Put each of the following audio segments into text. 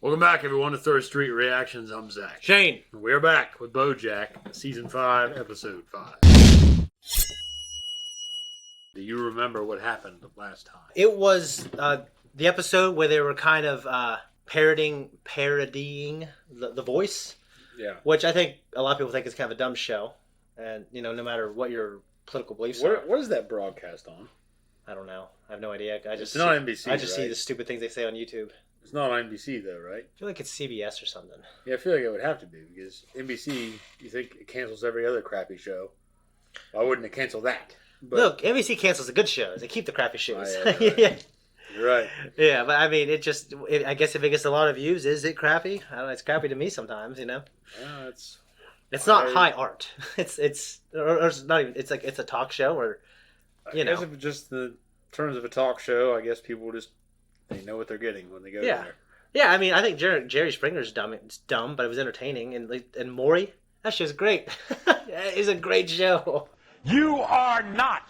Welcome back, everyone, to Third Street Reactions. I'm Zack. Shane. We're back with BoJack, Season 5, Episode 5. Do you remember what happened last time? It was the episode where they were kind of parodying the voice. Yeah. Which I think a lot of people think is kind of a dumb show. And, you know, no matter what your political beliefs are. What is that broadcast on? I don't know. I have no idea. It's not NBC, I just right? see the stupid things they say on YouTube. It's not on NBC, though, right? I feel like it's CBS or something. Yeah, I feel like it would have to be, because NBC, you think it cancels every other crappy show. Why wouldn't it cancel that? But, look, NBC cancels the good shows. They keep the crappy shows. Oh, yeah, right. Yeah. You're right. Yeah, but I mean, I guess if it gets a lot of views, is it crappy? I don't know. It's crappy to me sometimes, you know? Yeah, It's not high art. It's not even. It's like it's a talk show, or you know. I guess if just the terms of a talk show, I guess people they know what they're getting when they go there. Yeah. I mean, I think Jerry Springer's dumb. It's dumb, but it was entertaining. And Maury, that show's great. It's a great show. You are not.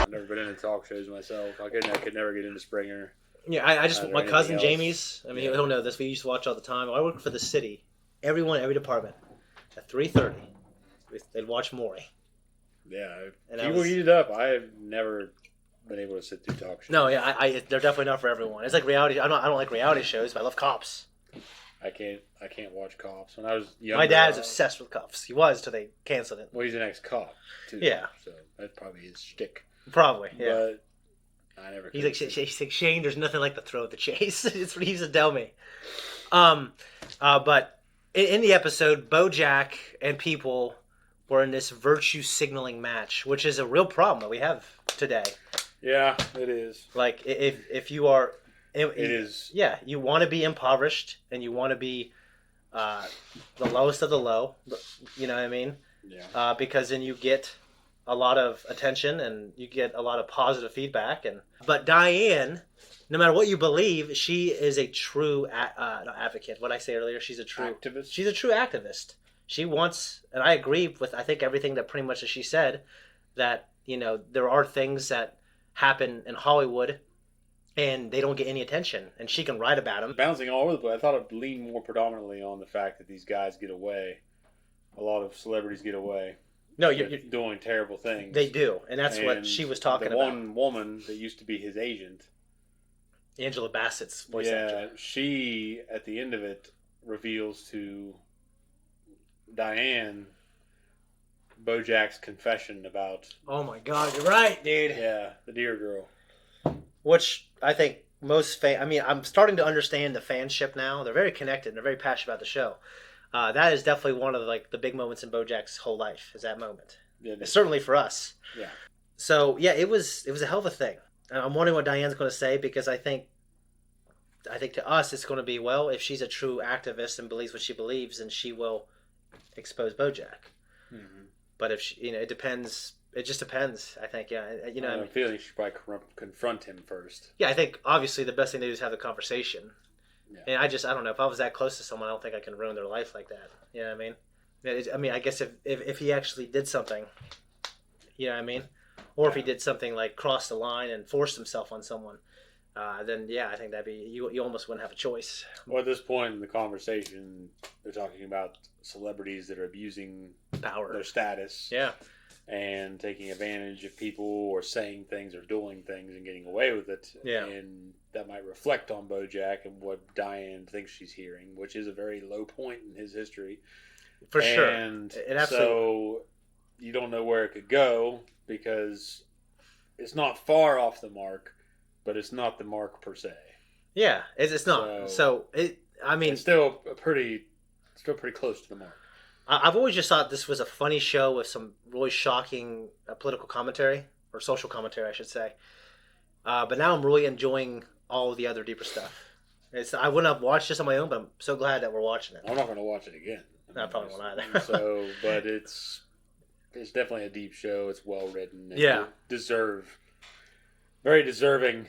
I've never been into talk shows myself. I could never get into Springer. Yeah, I just my cousin else. Jamie's. I mean, he'll know this. We used to watch all the time. I worked for the city. Every department at 3:30, they'd watch Maury. Yeah, And people eat it up. I have never been able to sit through talk shows. No, yeah, they're definitely not for everyone. It's like reality. I don't like reality shows, but I love Cops. I can't watch Cops. When I was younger, My dad's obsessed with Cops. He was till they canceled it. Well, he's an ex-cop too. Yeah, so that's probably his shtick. Probably. Yeah. But I never. He's like Shane. There's nothing like the throw of the chase. It's what he used to tell me. But in the episode, BoJack and people were in this virtue signaling match, which is a real problem that we have today. Yeah, it is. Like if you are, it is. Yeah, you want to be impoverished and you want to be the lowest of the low. You know what I mean? Yeah. Because then you get a lot of attention and you get a lot of positive feedback. But Diane, no matter what you believe, she is a true advocate. What I say earlier, she's a true activist. She's a true activist. She wants, and I agree with I think everything that pretty much as she said, that you know there are things that happen in Hollywood, and they don't get any attention, and she can write about them. Bouncing all over the place. I thought it leaned more predominantly on the fact that these guys get away. A lot of celebrities get away. No, you're doing terrible things. They do, and that's what she was talking about. One woman that used to be his agent, Angela Bassett's voice actor. She at the end of it reveals to Diane BoJack's confession about. Oh my God, you're right, dude. Yeah, the deer girl. Which I think most I mean, I'm starting to understand the fanship now. They're very connected and they're very passionate about the show. That is definitely one of the big moments in BoJack's whole life. Is that moment? Yeah, certainly for us. Yeah. So yeah, it was a hell of a thing. And I'm wondering what Diane's going to say, because I think to us it's going to be, well, if she's a true activist and believes what she believes, then she will expose BoJack. Mm-hmm. But if she, it depends. It just depends. I think, yeah. You know, I have a feeling she should probably confront him first. Yeah, I think obviously the best thing to do is have the conversation. Yeah. And I don't know, if I was that close to someone, I don't think I can ruin their life like that. You know what I mean? I guess if he actually did something, you know what I mean? Or if he did something like cross the line and forced himself on someone, then yeah, I think that'd be, you almost wouldn't have a choice. Well, at this point in the conversation, they're talking about celebrities that are abusing power, their status. Yeah. And taking advantage of people, or saying things or doing things and getting away with it. Yeah. And that might reflect on BoJack and what Diane thinks she's hearing, which is a very low point in his history. For sure. And so you don't know where it could go, because it's not far off the mark, but it's not the mark per se. Yeah, it's not. I mean, it's still pretty close to the mark. I've always just thought this was a funny show with some really shocking political commentary, or social commentary, I should say. But now I'm really enjoying all of the other deeper stuff. I wouldn't have watched this on my own, but I'm so glad that we're watching it. I'm not going to watch it again. I probably won't either. But it's definitely a deep show. It's well written. Yeah, very deserving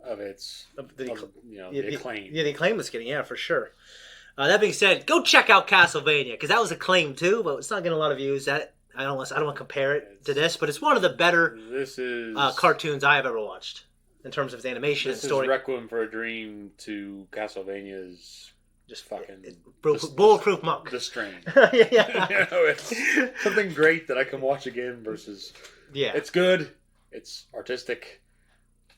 of its the acclaim. Yeah, the acclaim it's getting. Yeah, for sure. That being said, go check out Castlevania, because that was acclaimed too, but it's not getting a lot of views. That I don't want to compare it to this, but it's one of the better This is cartoons I have ever watched in terms of the animation and story. This is Requiem for a Dream to Castlevania's Just fucking bulletproof monk. The Strain. Yeah. You know, it's something great that I can watch again versus. Yeah. It's good. It's artistic,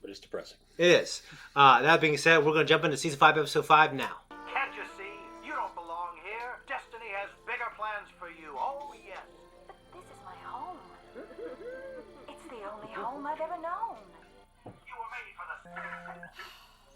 but it's depressing. It is. That being said, we're going to jump into season 5, episode 5 now. Can't you see? You don't belong here. Destiny has bigger plans for you. Oh, yes. But this is my home. It's the only home I've ever known. You were made for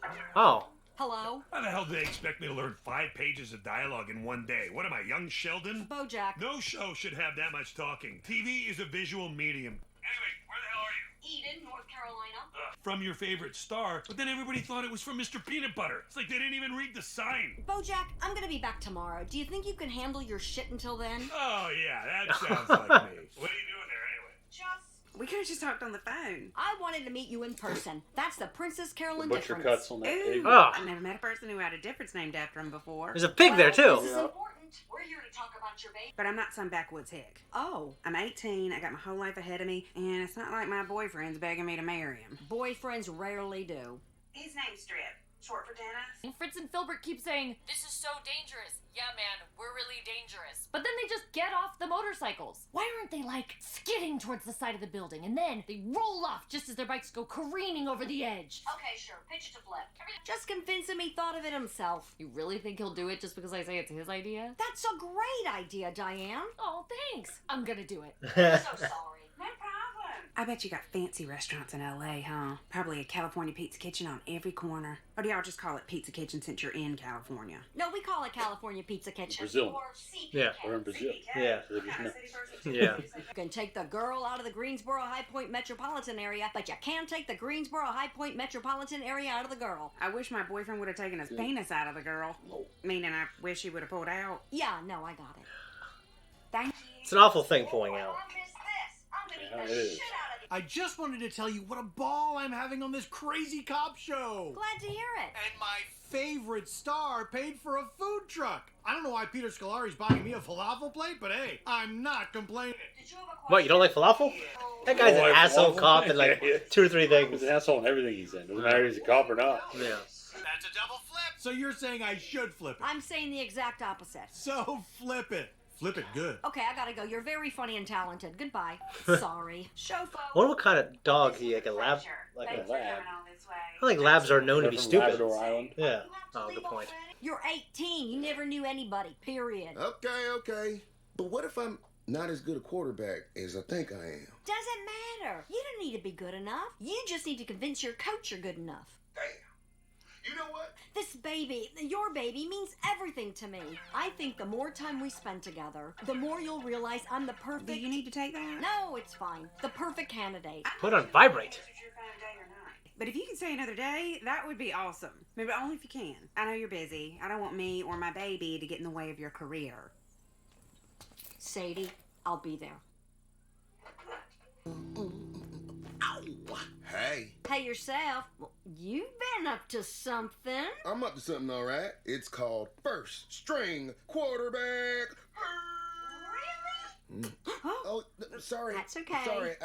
the... Oh. Hello? How the hell do they expect me to learn 5 pages of dialogue in one day? What am I, young Sheldon? BoJack. No show should have that much talking. TV is a visual medium. Anyway, where the hell are you? Eden, North Carolina. From your favorite star, but then everybody thought it was from Mr. Peanut Butter. It's like they didn't even read the sign. BoJack, I'm gonna be back tomorrow. Do you think you can handle your shit until then? Oh, yeah, that sounds like me. What are you doing there anyway? We could have just talked on the phone. I wanted to meet you in person. That's the Princess Carolyn Butcher difference. cuts on that Ooh, pig. Oh. I've never met a person who had a difference named after him before. There's a pig there, too. This is important. We're here to talk about your baby. But I'm not some backwoods hick. Oh, I'm 18, I got my whole life ahead of me, and it's not like my boyfriend's begging me to marry him. boyfriends rarely do. His name's Strip, short for Dennis. Fritz and Filbert keep saying, "This is so dangerous." Yeah, man, we're really dangerous. But then they just get off the motorcycles. Why aren't they, like, skidding towards the side of the building, and then they roll off just as their bikes go careening over the edge? Okay, sure. Pitch to flip. Just convince him he thought of it himself. You really think he'll do it just because I say it's his idea? That's a great idea, Diane. Oh, thanks. I'm gonna do it. So sorry. No problem. I bet you got fancy restaurants in LA, huh? Probably a California pizza kitchen on every corner. Or do y'all just call it pizza kitchen since you're in California? No, we call it California Pizza Kitchen. Brazil. Or CPK. Yeah. We're in Brazil. Yeah. So they just know. Yeah. You can take the girl out of the Greensboro High Point metropolitan area, but you can't take the Greensboro High Point metropolitan area out of the girl. I wish my boyfriend would have taken his penis out of the girl. Meaning I wish he would have pulled out. Yeah, no, I got it. Thank you. It's an awful thing pulling out. Yeah, it is. I just wanted to tell you what a ball I'm having on this crazy cop show. Glad to hear it. And my favorite star paid for a food truck. I don't know why Peter Scolari's buying me a falafel plate, but hey, I'm not complaining. What, you don't like falafel? That guy's an like asshole falafel? cop in like Yeah. 2 or 3 He's things. an asshole in everything he's in. Doesn't matter if he's a cop or not. Yeah. That's a double flip. So you're saying I should flip it. I'm saying the exact opposite. So flip it. Flip it good. Okay, I gotta go. You're very funny and talented. Goodbye. Sorry. Show I wonder what kind of dog he, like a lab, like Thanks a, for lab. coming all this way. I think labs are known to They're be from stupid. Labrador Island. Yeah. Oh, good point. You're 18. You never knew anybody. Period. Okay. But what if I'm not as good a quarterback as I think I am? Doesn't matter. You don't need to be good enough. You just need to convince your coach you're good enough. Damn. You know what? This baby, your baby, means everything to me. I think the more time we spend together, the more you'll realize I'm the perfect... Do you need to take that? No, it's fine. The perfect candidate. Put on vibrate. But if you can stay another day, that would be awesome. Maybe only if you can. I know you're busy. I don't want me or my baby to get in the way of your career. Sadie, I'll be there. Hey, Hey, yourself. Well, you've been up to something. I'm up to something all right. It's called first string quarterback. Really? Oh, sorry. That's okay. Sorry.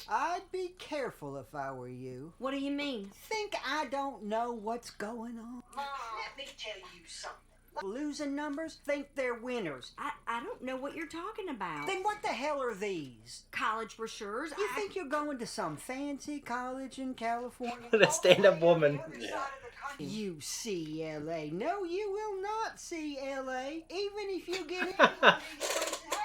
I'd be careful if I were you. What do you mean? Think I don't know what's going on? Let me tell you something. Losing numbers think they're winners. I don't know what you're talking about. Then what the hell are these? College brochures. You think you're going to some fancy college in California? That stand-up woman. UCLA. No, you will not see LA. Even if you get in. How are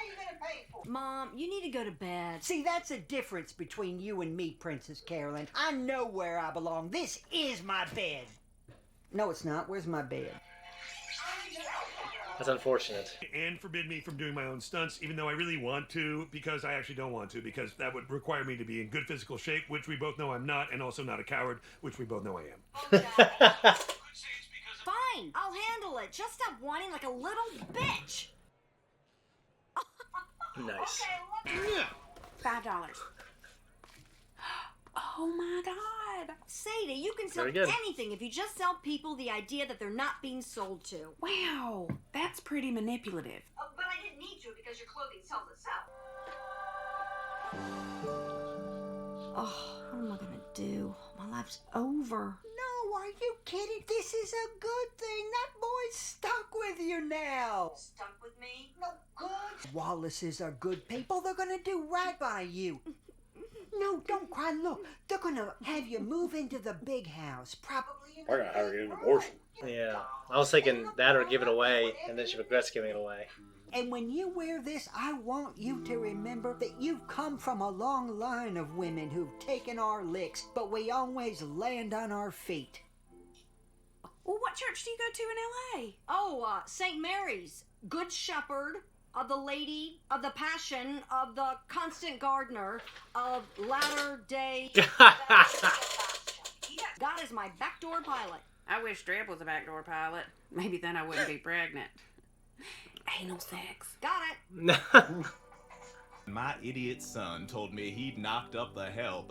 you going to pay for it? Mom, you need to go to bed. See, that's a difference between you and me, Princess Carolyn. I know where I belong. This is my bed. No, it's not. Where's my bed? That's unfortunate. And forbid me from doing my own stunts, even though I really want to, because I actually don't want to, because that would require me to be in good physical shape, which we both know I'm not, and also not a coward, which we both know I am. Fine, I'll handle it. Just stop whining like a little bitch. Nice. $5. Oh my God. Sadie, you can sell Very good. anything if you just sell people the idea that they're not being sold to. Wow, that's pretty manipulative. But I didn't need to because your clothing sells itself. Oh, what am I gonna do? My life's over. No, are you kidding? This is a good thing. That boy's stuck with you now. Stuck with me? No good. Wallaces are good people. They're gonna do right by you. No, don't cry. Look, they're gonna have you move into the big house. Probably. They're gonna have her get an abortion. Yeah. I was thinking that or give it away, and then she regrets giving it away. And when you wear this, I want you to remember that you've come from a long line of women who've taken our licks, but we always land on our feet. Well, what church do you go to in L.A.? Oh, St. Mary's. Good Shepherd. Of the Lady of the Passion, of the Constant Gardener, of Latter Day. God is my backdoor pilot. I wish Streb was a backdoor pilot. Maybe then I wouldn't be pregnant. Anal sex. Got it. My idiot son told me he'd knocked up the help.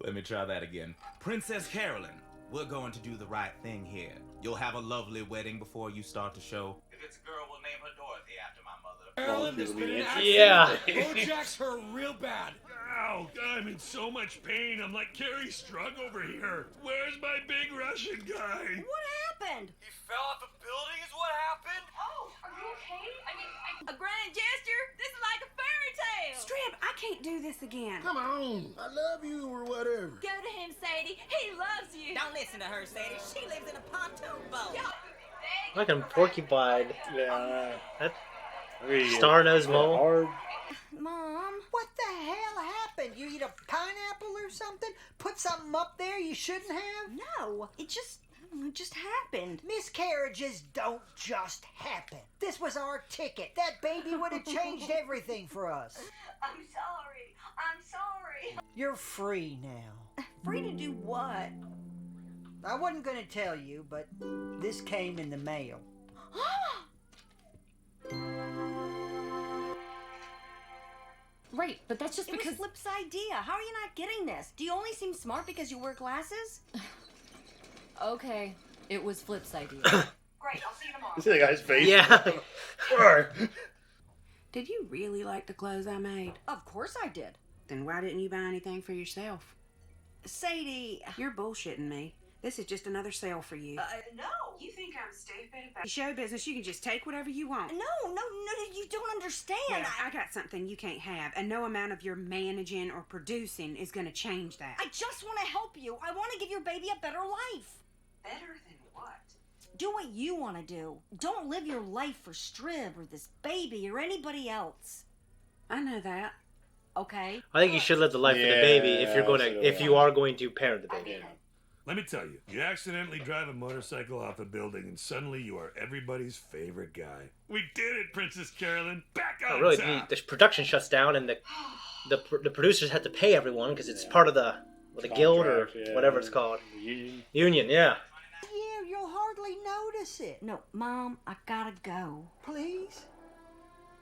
Let me try that again. Princess Carolyn, we're going to do the right thing here. You'll have a lovely wedding before you start the show. If it's a girl, we'll name her Dorothy after my mother. Carolyn, there's been an accident. Yeah. BoJack's hurt real bad. Ow, I'm in so much pain. I'm like Carrie Strug over here. Where's my big Russian guy? What happened? He fell off a building is what happened? Oh, are you okay? I mean, A grand gesture? This is like a fairy tale. Streb, I can't do this again. Come on. I love you or whatever. go to him, Sadie. He loves you. Don't listen to her, Sadie. She lives in a pontoon boat. Fucking porcupine. Yeah. That Really star-nosed mole. hard. Mom. What the hell happened? You eat a pineapple or something? Put something up there you shouldn't have? No, it just happened. Miscarriages don't just happen. This was our ticket. That baby would have changed everything for us. I'm sorry. I'm sorry. You're free now. Free to do what? I wasn't going to tell you, but this came in the mail. Right, but that's just It because... was Flip's idea. How are you not getting this? Do you only seem smart because you wear glasses? Okay, it was Flip's idea. Great, I'll see you tomorrow. You see the guy's face? Yeah. Did you really like the clothes I made? Of course I did. Then why didn't you buy anything for yourself? Sadie. You're bullshitting me. This is just another sale for you. No. You think I'm stupid? About show business, you can just take whatever you want. No, you don't understand. Yeah, I got something you can't have, and no amount of your managing or producing is going to change that. I just want to help you. I want to give your baby a better life. Better than what? Do what you want to do. Don't live your life for Strib or this baby or anybody else. I know that. Okay. I think you should live the life of the baby if you are going to parent the baby. Let me tell you, you accidentally drive a motorcycle off a building and suddenly you are everybody's favorite guy. We did it, Princess Carolyn. Back on Really, top. the production shuts down and the producers have to pay everyone because it's part of the guild or whatever it's called. Union, yeah. Yeah, you'll hardly notice it. No, Mom, I gotta go. Please?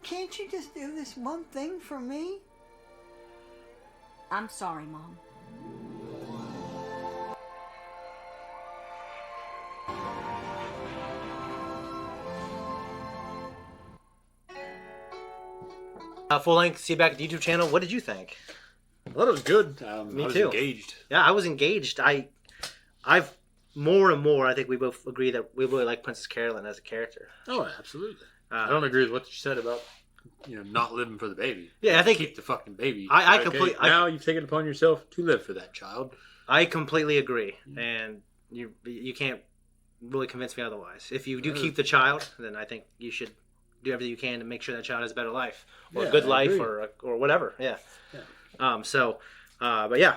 Can't you just do this one thing for me? I'm sorry, Mom. Full length, see you back at the YouTube channel. What did you think? I thought it was good. Me I was too. Engaged. Yeah, I was engaged. I've more and more. I think we both agree that we really like Princess Carolyn as a character. Oh, absolutely. I don't agree with what you said about not living for the baby. Yeah, I think keep the fucking baby. I completely. Now you've taken it upon yourself to live for that child. I completely agree, and you can't really convince me otherwise. If you do keep the child, then I think you should do everything you can to make sure that child has a better life or a good life or whatever. Yeah. But yeah,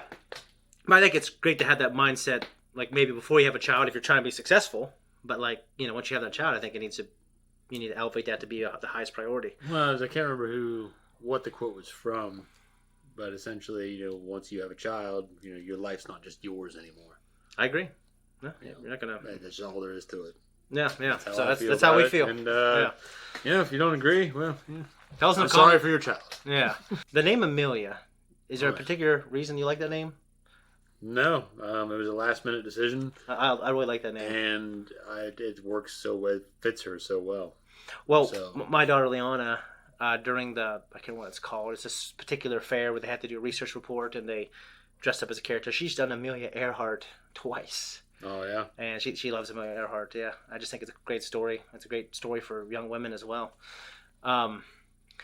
but I think it's great to have that mindset. Like maybe before you have a child, if you're trying to be successful, but once you have that child, I think you need to elevate that to be the highest priority. Well, I can't remember what the quote was from, but essentially, once you have a child, your life's not just yours anymore. I agree. No, you're not gonna. That's all there is to it. Yeah. That's That's how we feel. And if you don't agree, well, tell us in I'm the sorry comments. for your child. Yeah. The name Amelia Is there a particular reason you like that name? No, it was a last minute decision. I really like that name, and it works so well. It fits her so well. Well, So- my daughter Leona, during the I can't remember what it's called. It's this particular fair where they had to do a research report and they dressed up as a character. She's done Amelia Earhart twice. Oh yeah, and she loves Amelia Earhart. Yeah, I just think it's a great story. It's a great story for young women as well.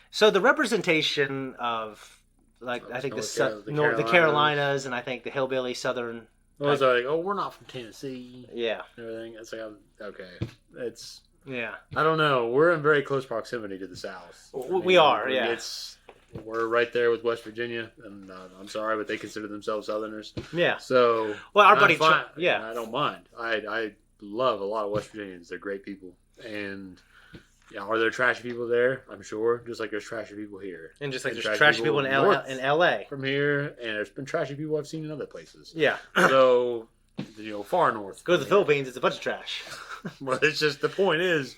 So the representation of I think the Carolinas and I think the hillbilly Southern. Well, it's like, oh, we're not from Tennessee. Yeah, everything. It's like, okay, it's. Yeah, I don't know. We're in very close proximity to the South. We are. Yeah, we're right there with West Virginia, and I'm sorry, but they consider themselves Southerners. Yeah. So well, our buddy, I don't mind. I love a lot of West Virginians. They're great people, and yeah, are there trashy people there? I'm sure, just like there's trashy people here, and just like there's trashy people in LA from here, and there's been trashy people I've seen in other places. Yeah. So far north. Go to the Philippines, it's a bunch of trash. Well, it's just the point is,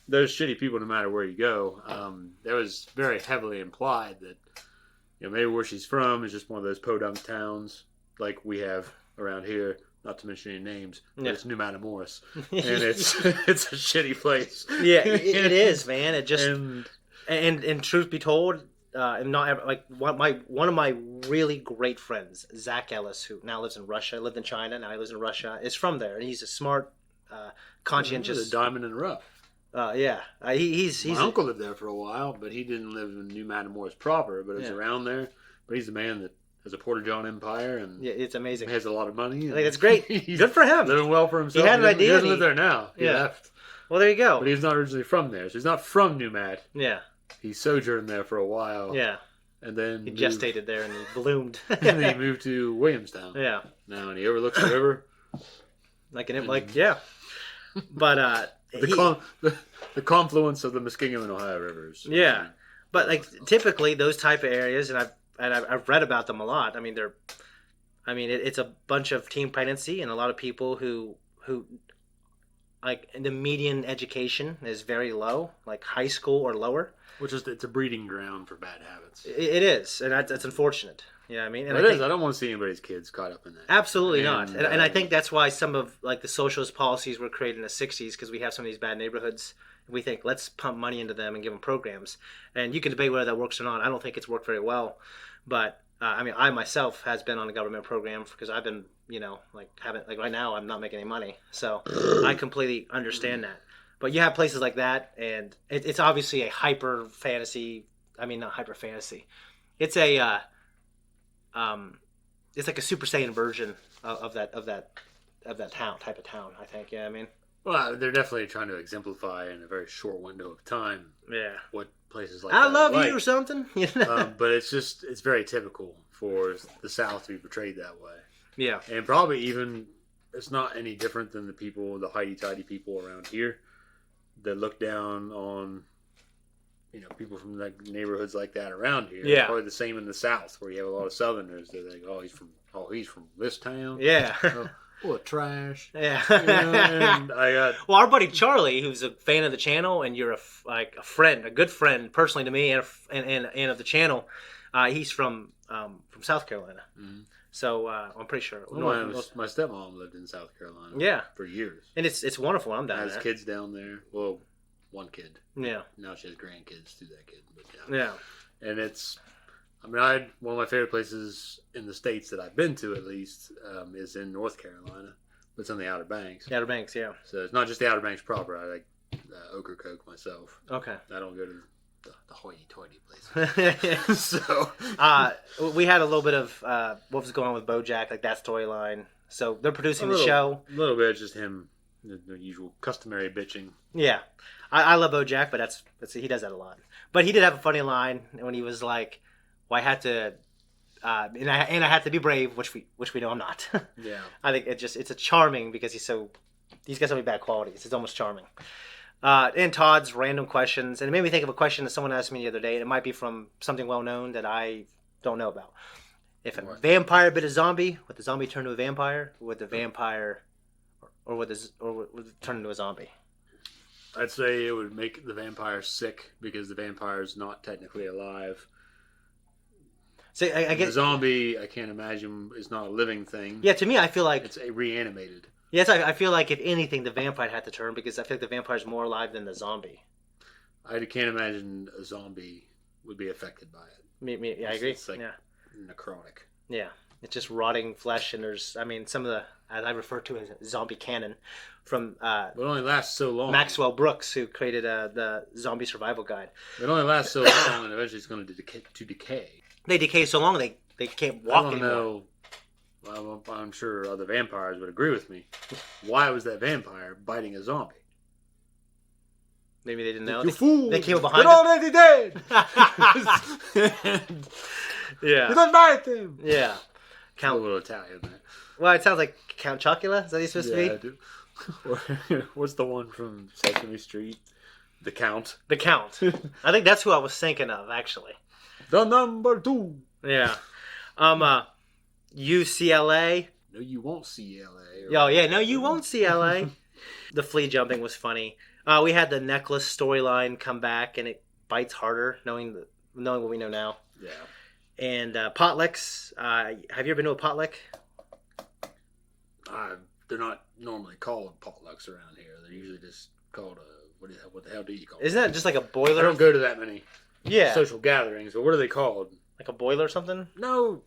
there's shitty people no matter where you go. That was very heavily implied that maybe where she's from is just one of those podunk towns like we have around here. Not to mention any names, but it's New Matamoros, and it's a shitty place. Yeah, it is, man. It just and truth be told, I'm not ever, like one of my really great friends, Zack Ellis, who now lives in Russia, lived in China, now he lives in Russia, is from there, and he's a smart, conscientious. A diamond in the rough. Yeah, he's my uncle lived there for a while, but he didn't live in New Matamoros proper, but it was around there. But he's the man that has a Porter John empire, and it's amazing. He has a lot of money. I think it's great. Good for him. Living well for himself. He had an idea. He doesn't live there now. He left. Well, there you go. But he's not originally from there, so he's not from New Mat. Yeah. He sojourned there for a while. Yeah. And then he gestated there and he bloomed. And then he moved to Williamstown. Yeah. Now, and he overlooks the river. Yeah. But the confluence of the Muskingum and Ohio rivers. Yeah. But typically those type of areas, and I've read about them a lot. I mean, it's a bunch of teen pregnancy and a lot of people who the median education is very low, like high school or lower. Which is, it's a breeding ground for bad habits. It is, and that's unfortunate. You know what I mean? And I don't want to see anybody's kids caught up in that. Absolutely not. And I think that's why some of the socialist policies were created in the 60s, because we have some of these bad neighborhoods. We think, let's pump money into them and give them programs. And you can debate whether that works or not. I don't think it's worked very well. But, I myself has been on a government program because I've been, right now I'm not making any money. So I completely understand that. But you have places like that, and it's obviously a hyper fantasy. I mean, not hyper fantasy. It's a, it's like a Super Saiyan version of that type of town. I think. Yeah, I mean. Well, they're definitely trying to exemplify in a very short window of time. Yeah. What places like I that love like. you or something. But it's very typical for the South to be portrayed that way. Yeah. And probably even it's not any different than the highty-tighty people around here that look down on people from neighborhoods like that around here. Yeah. Probably the same in the South where you have a lot of Southerners that think, he's from this town. Yeah. What trash. Yeah. And well, our buddy Charlie, who's a fan of the channel, and you're a good friend personally to me, and of the channel. He's from South Carolina. Mm-hmm. So I'm pretty sure. My stepmom lived in South Carolina. Yeah. For years. And it's wonderful. I'm down there. Has kids down there. Well, one kid. Yeah. Now she has grandkids through that kid. But yeah. And one of my favorite places in the States that I've been to, at least, is in North Carolina. It's on the Outer Banks. The Outer Banks, yeah. So it's not just the Outer Banks proper. I like Ocracoke myself. Okay. I don't go to the hoity-toity places. So we had a little bit of what was going on with BoJack, like that storyline. So they're producing the show. A little bit, just him, the usual customary bitching. Yeah, I love BoJack, but that's he does that a lot. But he did have a funny line when he was like, "Well, I had to, and I had to be brave," which we know I'm not. Yeah, I think it's a charming because he's got so many bad qualities. It's almost charming. And Todd's random questions, and it made me think of a question that someone asked me the other day, and it might be from something well known that I don't know about. If a vampire bit a zombie, would the zombie turn to a vampire? Or would the vampire, or would it turn into a zombie? I'd say it would make the vampire sick because the vampire is not technically alive. So I The get zombie, I can't imagine, is not a living thing. Yeah, to me, I feel like it's a reanimated. Yes, I feel like if anything, the vampire had to turn because I feel like the vampire is more alive than the zombie. I can't imagine a zombie would be affected by it. I agree. It's like yeah. necrotic. Yeah, it's just rotting flesh, and there's, I mean, some of the, as I refer to as zombie canon, from But it only lasts so long. Maxwell Brooks, who created the Zombie Survival Guide. It only lasts so long, and eventually it's going to decay. They decay so long they can't walk I don't anymore. know. Well, I'm sure other vampires would agree with me. Why was that vampire biting a zombie? Maybe they didn't know. You fool! They came up behind They're him. already dead! Yeah. You don't bite them! Yeah. Count a little Italian there. Well, it sounds like Count Chocula. Is that what he's supposed to be? I do. Or, what's the one from Sesame Street? The Count. The Count. I think that's who I was thinking of, actually. The number 2. Yeah. UCLA. No, you won't see LA. Oh, yeah. No, you won't see LA. The flea jumping was funny. We had the necklace storyline come back, and it bites harder knowing what we know now. Yeah. And potlucks. Have you ever been to a potluck? They're not normally called potlucks around here. They're usually just called what the hell do you call it? Isn't that just like a boiler? I don't go to that many social gatherings, but what are they called? Like a boiler or something? No,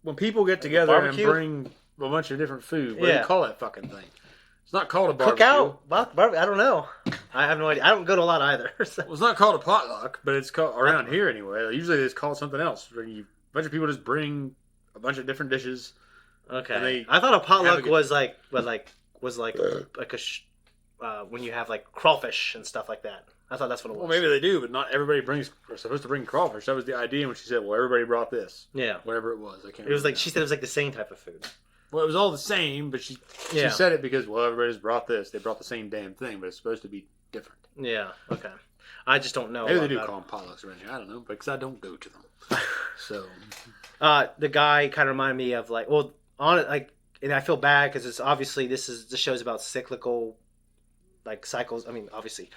when people get together and bring a bunch of different food. What do you call that fucking thing? It's not called a barbecue. Cookout? I don't know. I have no idea. I don't go to a lot either. So. Well, it's not called a potluck, but it's called around here anyway. Usually it's called something else. Where a bunch of people just bring a bunch of different dishes. Okay. I thought a potluck was like when you have like crawfish and stuff like that. I thought that's what it was. Well, maybe they do, but not everybody are supposed to bring crawfish. That was the idea when she said, "Well, everybody brought this." Yeah. Whatever it was, I can't. It was like she said it was like the same type of food. Well, it was all the same, but she said it because everybody's brought this. They brought the same damn thing, but it's supposed to be different. Yeah. Okay. I just don't know. Maybe they do call them potlucks around here. I don't know, because I don't go to them. So. The guy kind of reminded me of and I feel bad because it's obviously this show's about cyclical, like cycles. I mean, obviously,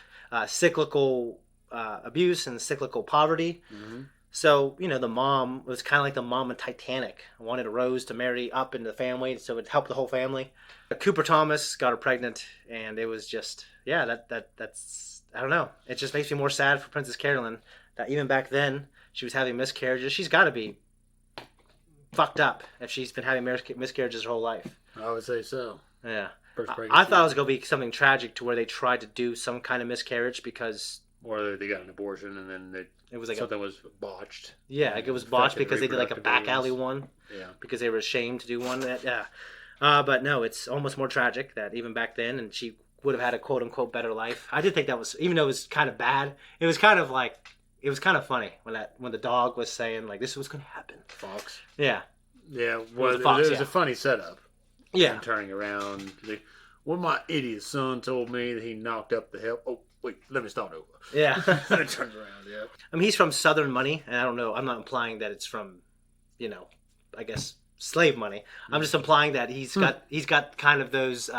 cyclical abuse and cyclical poverty. Mm-hmm. So, the mom was kind of like the mom in Titanic. Wanted Rose to marry up into the family, so it helped the whole family. Cooper Thomas got her pregnant, and it was just, that's, I don't know. It just makes me more sad for Princess Carolyn that even back then she was having miscarriages. She's got to be fucked up if she's been having miscarriages her whole life. I would say so. Yeah. I thought it was going to be something tragic to where they tried to do some kind of miscarriage because... Or they got an abortion and then it was like something was botched. Yeah, like it was botched because they did like a back alley one. Yeah. Because they were ashamed to do one. Yeah. But no, it's almost more tragic that even back then, and she would have had a quote unquote better life. I did think that was, even though it was kind of bad, it was kind of funny when the dog was saying like this was going to happen. Fox. Yeah. Yeah. Well, it was a funny setup. Yeah. Turning around. When my idiot son told me that he knocked up the help. Oh. Wait, let me start over. Yeah. Then it turns around, yeah. I mean, he's from Southern money, and I don't know. I'm not implying that it's from, I guess, slave money. I'm just implying that he's got kind of those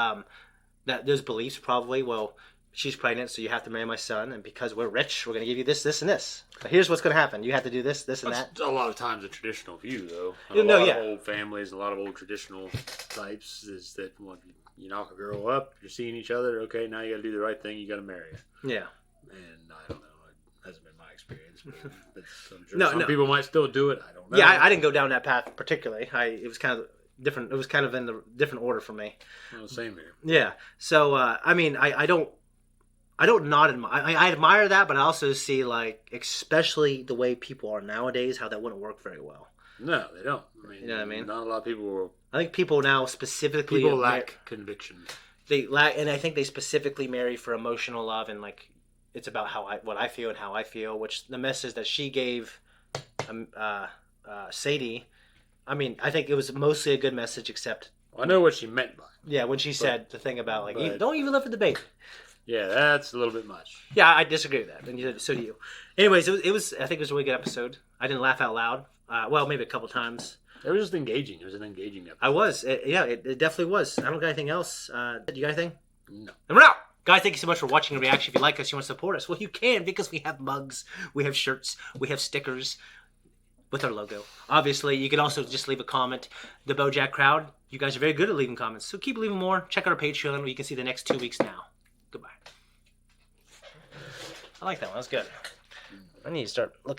those beliefs probably. Well, she's pregnant, so you have to marry my son, and because we're rich, we're going to give you this, this, and this. But here's what's going to happen. You have to do this, this, and That's that. a lot of times a traditional view, though. A lot of old families, a lot of old traditional types is that you knock a girl up, you're seeing each other, okay, now you got to do the right thing, you got to marry her. Yeah. And I don't know, it hasn't been my experience, but I'm sure some people might still do it. I don't know. Yeah, I didn't go down that path particularly. It was kind of different. It was kind of in the different order for me. Well, same here. Yeah. So I mean, I don't not admire. I admire that, but I also see like, especially the way people are nowadays, how that wouldn't work very well. No, they don't. I mean, you know what I mean? Not a lot of people will. I think people now specifically lack conviction. They lack, and I think they specifically marry for emotional love, and like it's about what I feel and how I feel. Which the message that she gave, Sadie, I mean, I think it was mostly a good message, except I know what she meant by it. Yeah, when she said the thing about like don't even live with the baby. Yeah, that's a little bit much. Yeah, I disagree with that, and so do you. Anyways, it was. I think it was a really good episode. I didn't laugh out loud. Well, maybe a couple times. It was just engaging. It was an engaging episode. I was. It definitely was. I don't got anything else. Do you got anything? No. And we're out! Guys, thank you so much for watching the reaction. If you like us, you want to support us, well, you can, because we have mugs, we have shirts, we have stickers with our logo. Obviously, you can also just leave a comment. The BoJack crowd, you guys are very good at leaving comments, so keep leaving more. Check out our Patreon where you can see the next 2 weeks now. Goodbye. I like that one. That was good. I need to start looking.